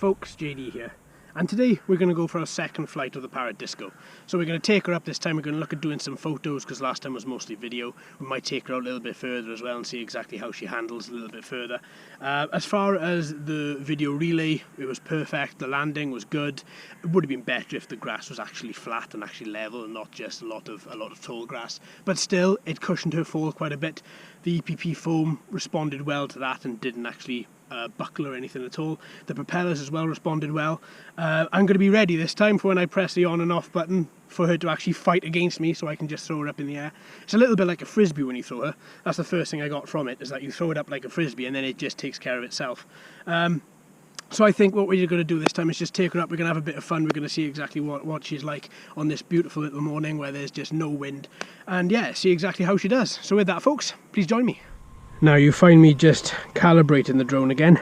folks, JD here, and today we're going to go for our second flight of the Parrot Disco. So we're going to take her up this time. We're going to look at doing some photos because last time was mostly video. We might take her out a little bit further as well and see exactly how she handles a little bit further. As far as the video relay, it was perfect. The landing was good. It would have been better if the grass was actually flat and actually level and not just a lot of tall grass. But still, it cushioned her fall quite a bit. The EPP foam responded well to that and didn't actually buckle or anything at all. The propellers as well responded well. I'm going to be ready this time for when I press the on and off button for her to actually fight against me, so I can just throw her up in the air. It's a little bit like a frisbee when you throw her. That's the first thing I got from it, is that you throw it up like a frisbee and then it just takes care of itself. So I think what we're going to do this time is just take her up. We're going to have a bit of fun. We're going to see exactly what she's like on this beautiful little morning where there's just no wind, and yeah, see exactly how she does. So with that, folks, please join me. Now you find me just calibrating the drone again.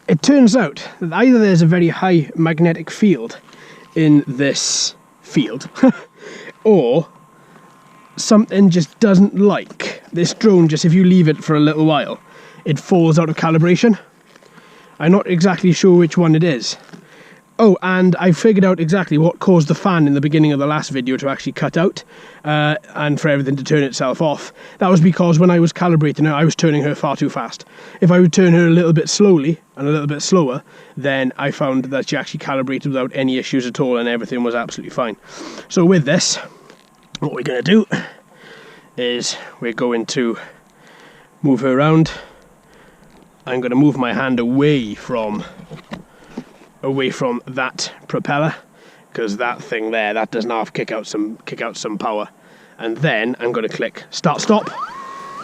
It turns out that either there's a very high magnetic field in this field or something just doesn't like this drone. Just if you leave it for a little while, it falls out of calibration. I'm not exactly sure which one it is. Oh, and I figured out exactly what caused the fan in the beginning of the last video to actually cut out and for everything to turn itself off. That was because when I was calibrating her, I was turning her far too fast. If I would turn her a little bit slowly and a little bit slower, then I found that she actually calibrated without any issues at all and everything was absolutely fine. So with this, what we're going to do is we're going to move her around. I'm going to move my hand away from that propeller, because that thing there, that does now kick out some power, and then I'm going to click start stop,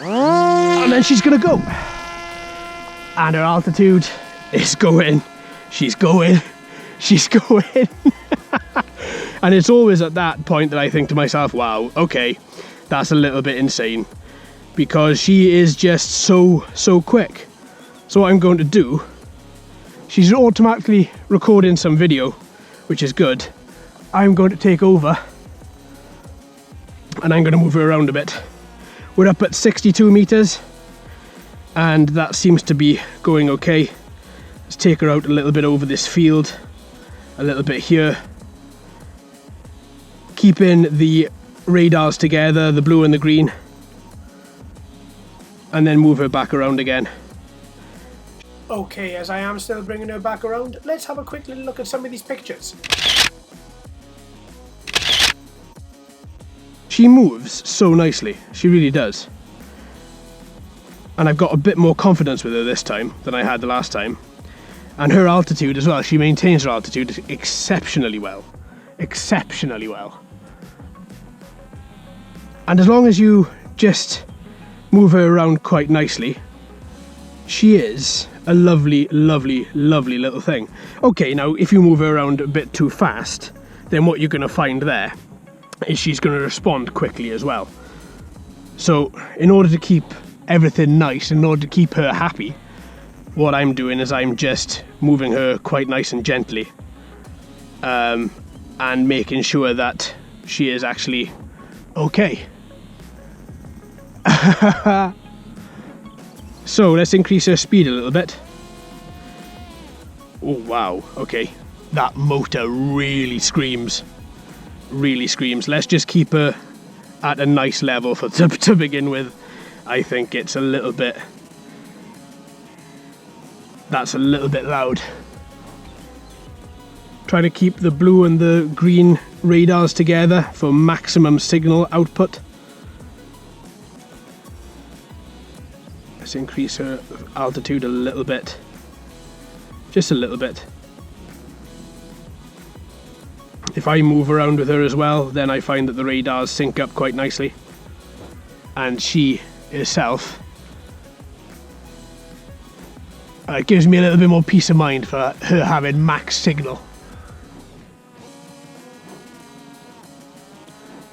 and then she's going to go, and her altitude is going, she's going and it's always at that point that I think to myself, wow, okay, that's a little bit insane, because she is just so quick. So what I'm going to do, she's automatically recording some video, which is good. I'm going to take over and I'm going to move her around a bit. We're up at 62 meters and that seems to be going okay. Let's take her out a little bit over this field, a little bit here. Keeping the radars together, the blue and the green, and then move her back around again. Okay, as I am still bringing her back around, let's have a quick little look at some of these pictures. She moves so nicely, she really does. And I've got a bit more confidence with her this time than I had the last time. And her altitude as well, she maintains her altitude exceptionally well. Exceptionally well. And as long as you just move her around quite nicely, she is a lovely little thing. Okay, now if you move her around a bit too fast, then what you're going to find there is she's going to respond quickly as well. So in order to keep everything nice, in order to keep her happy, what I'm doing is I'm just moving her quite nice and gently, and making sure that she is actually okay. So let's increase her speed a little bit. Oh wow, okay. That motor really screams. Really screams. Let's just keep her at a nice level to begin with. I think it's a little bit... That's a little bit loud. Try to keep the blue and the green radars together for maximum signal output. Let's increase her altitude a little bit. Just a little bit. If I move around with her as well, then I find that the radars sync up quite nicely. And she herself gives me a little bit more peace of mind for her having max signal.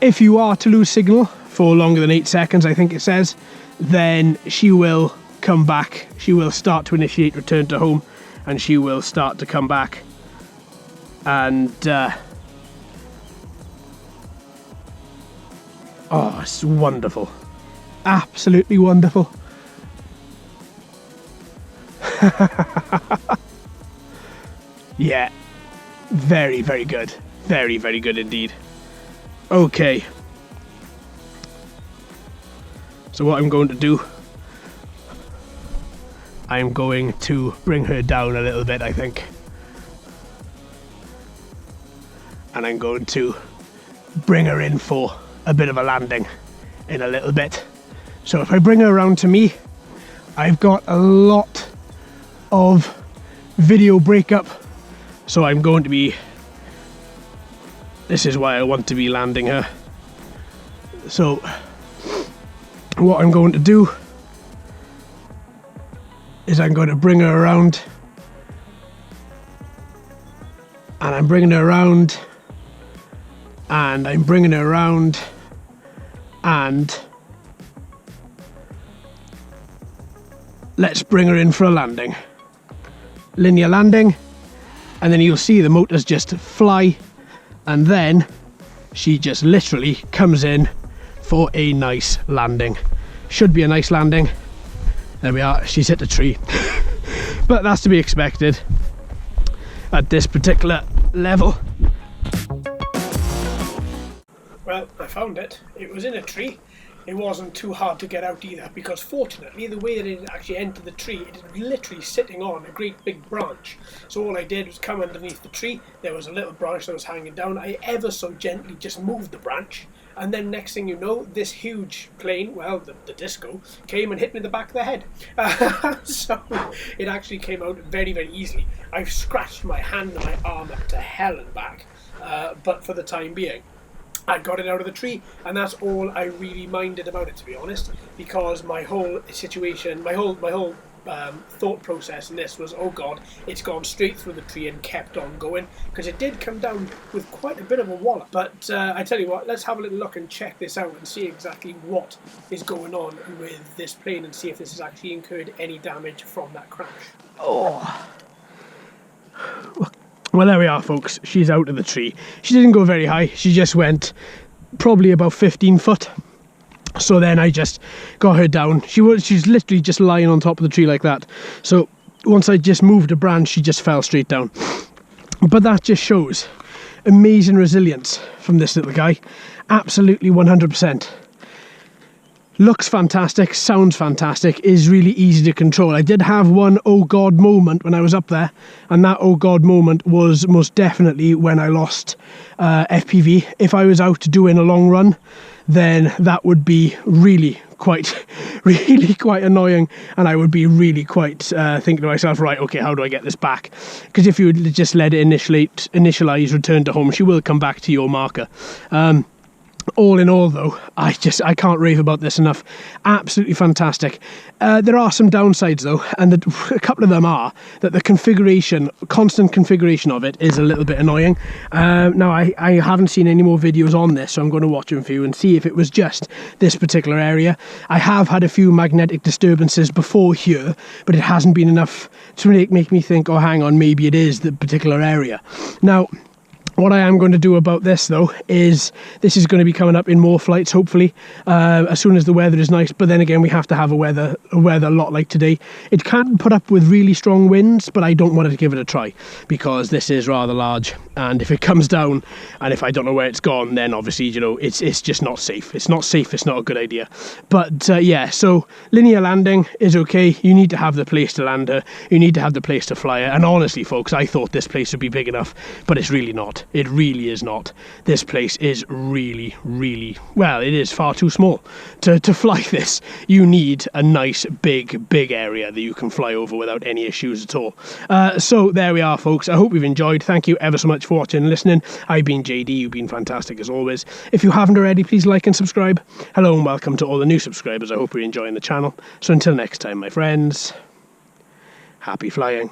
If you are to lose signal for longer than 8 seconds, I think it says, then she will come back. She will start to initiate return to home, and she will start to come back. And oh, it's wonderful. Absolutely wonderful. Yeah, very, very good. Very, very good indeed. Okay. So what I'm going to do, I'm going to bring her down a little bit, I think. And I'm going to bring her in for a bit of a landing in a little bit. So if I bring her around to me, I've got a lot of video breakup. So I'm going to be, this is why I want to be landing her. So what I'm going to do is I'm going to bring her around, and I'm bringing her around, and I'm bringing her around, and let's bring her in for a landing. Linear landing, and then you'll see the motors just fly, and then she just literally comes in for a nice landing. Should be a nice landing. There we are, she's hit a tree. But that's to be expected at this particular level. Well, I found it. It was in a tree. It wasn't too hard to get out either, because fortunately the way that it actually entered the tree, it was literally sitting on a great big branch. So all I did was come underneath the tree. There was a little branch that was hanging down. I ever so gently just moved the branch, and then next thing you know, this huge plane, well, the Disco, came and hit me in the back of the head. So it actually came out very, very easily. I've scratched my hand and my arm up to hell and back, but for the time being, I got it out of the tree, and that's all I really minded about it, to be honest, because my whole situation, my whole thought process in this was, oh god, it's gone straight through the tree and kept on going, because it did come down with quite a bit of a wallop. But I tell you what, let's have a little look and check this out and see exactly what is going on with this plane and see if this has actually incurred any damage from that crash. Oh. Well, there we are, folks. She's out of the tree. She didn't go very high. She just went probably about 15 foot. So then I just got her down. She's literally just lying on top of the tree like that. So once I just moved a branch, she just fell straight down. But that just shows amazing resilience from this little guy. Absolutely 100%. Looks fantastic, sounds fantastic, is really easy to control. I did have one oh god moment when I was up there, and that oh god moment was most definitely when I lost FPV. If I was out doing a long run, then that would be really quite annoying, and I would be really quite thinking to myself, right, okay, how do I get this back? Because if you would just let it initialize, return to home, she will come back to your marker. All in all, though, I can't rave about this enough. Absolutely fantastic. There are some downsides, though, and a couple of them are that the configuration, constant configuration of it is a little bit annoying. Now, I haven't seen any more videos on this, so I'm going to watch them for you and see if it was just this particular area. I have had a few magnetic disturbances before here, but it hasn't been enough to make me think, oh, hang on, maybe it is the particular area. Now, what I am going to do about this, though, is this is going to be coming up in more flights, hopefully, as soon as the weather is nice. But then again, we have to have a weather lot like today. It can put up with really strong winds, but I don't want to give it a try because this is rather large. And if it comes down, and if I don't know where it's gone, then obviously, you know, it's just not safe. It's not safe. It's not a good idea. But yeah, so linear landing is okay. You need to have the place to land her. You need to have the place to fly her. And honestly, folks, I thought this place would be big enough, but it's really not. It really is not. This place is really, well, it is far too small to fly this. You need a nice big area that you can fly over without any issues at all. So there we are, folks. I hope you've enjoyed. Thank you ever so much for watching and listening. I've been JD. You've been fantastic as always. If you haven't already, please like and subscribe. Hello and welcome to all the new subscribers. I hope you're enjoying the channel. So until next time, my friends, happy flying.